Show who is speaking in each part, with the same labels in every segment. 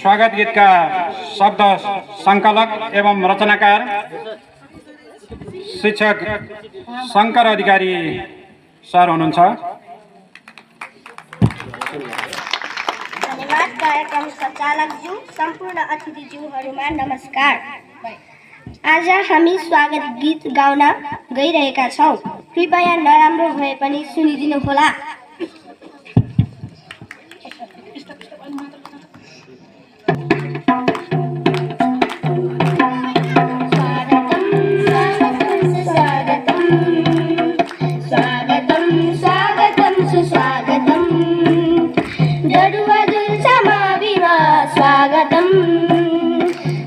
Speaker 1: स्वागत गीतका शब्द संकलक एवं रचनाकार शिक्षक शंकर अधिकारी सर हुनुहुन्छ।
Speaker 2: धन्यवाद। कार्यक्रम सञ्चालकज्यू, सम्पूर्ण अतिथिज्यूहरूमा नमस्कार। आज हामी स्वागत गीत गाउन गइरहेका छौं। कृपया नराम्रो भए पनि सुनिदिनुहोला। स्वागतम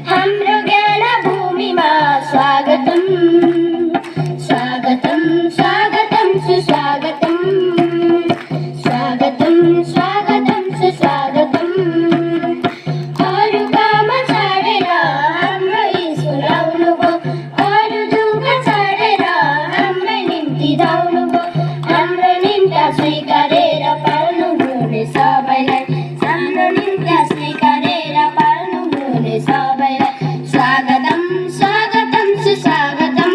Speaker 2: हाम्रो ज्ञान भूमिमा स्वागतम स्वागतम स्वागतम सुस्वागतम स्वागतम स्वागतम सुस्वागतम अरु काम छाडेर हाम्रो स्कुल आउनुभयो, अरु दुःख छाडेर हाम्रो निम्ति धाउनुभयो, हाम्रो निम्ति स्वीकारेर पाल्नु हुने सबैलाई, हाम्रो निम्ति स्वीकारेर पाल्नु हुने सबैलाई स्वागतम स्वागतम सुस्वागतम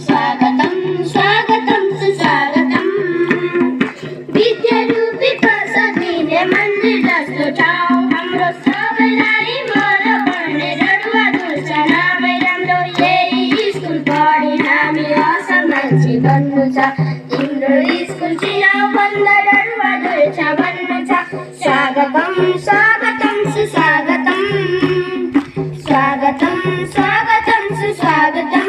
Speaker 2: स्वागतम स्वागतम सुस्वागतम। विद्यारूपी पासा दिने मन्दिर जस्तो ठाउँ हाम्रो सबैलाई मन पर्ने रडुवा दुर्छ नामै राम्रो, यही स्कुल पढी हामी असल मान्छे बन्नु छ, तिम्रो स्कुल चिनाउ भन्दा रडुवा दुर्छ भन्नु छ। स्वागतम स्वागतम सुस्वागतम स्वागतम स्वागतम सुस्वागतम।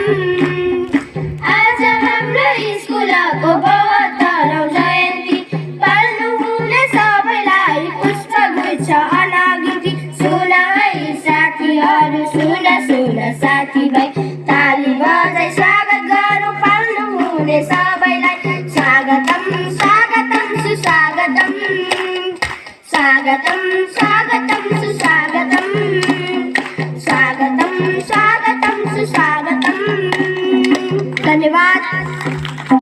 Speaker 2: आज हाम्रो स्कुलको 72औं जयन्ती, पाल्नु हुने सबैलाई पुष्पगुच्छ अनागिन्ती। सुन है साथीहरू, सुन सुन साथीभाइ, ताली बजाई स्वागत गरौँ पाल्नु हुने सबैलाई। स्वागतम स्वागतम सुस्वागतम स्वागतम स्वागतम सुस्वागतम स्वागतम स्वागतम सुस्वागतम। धन्यवाद।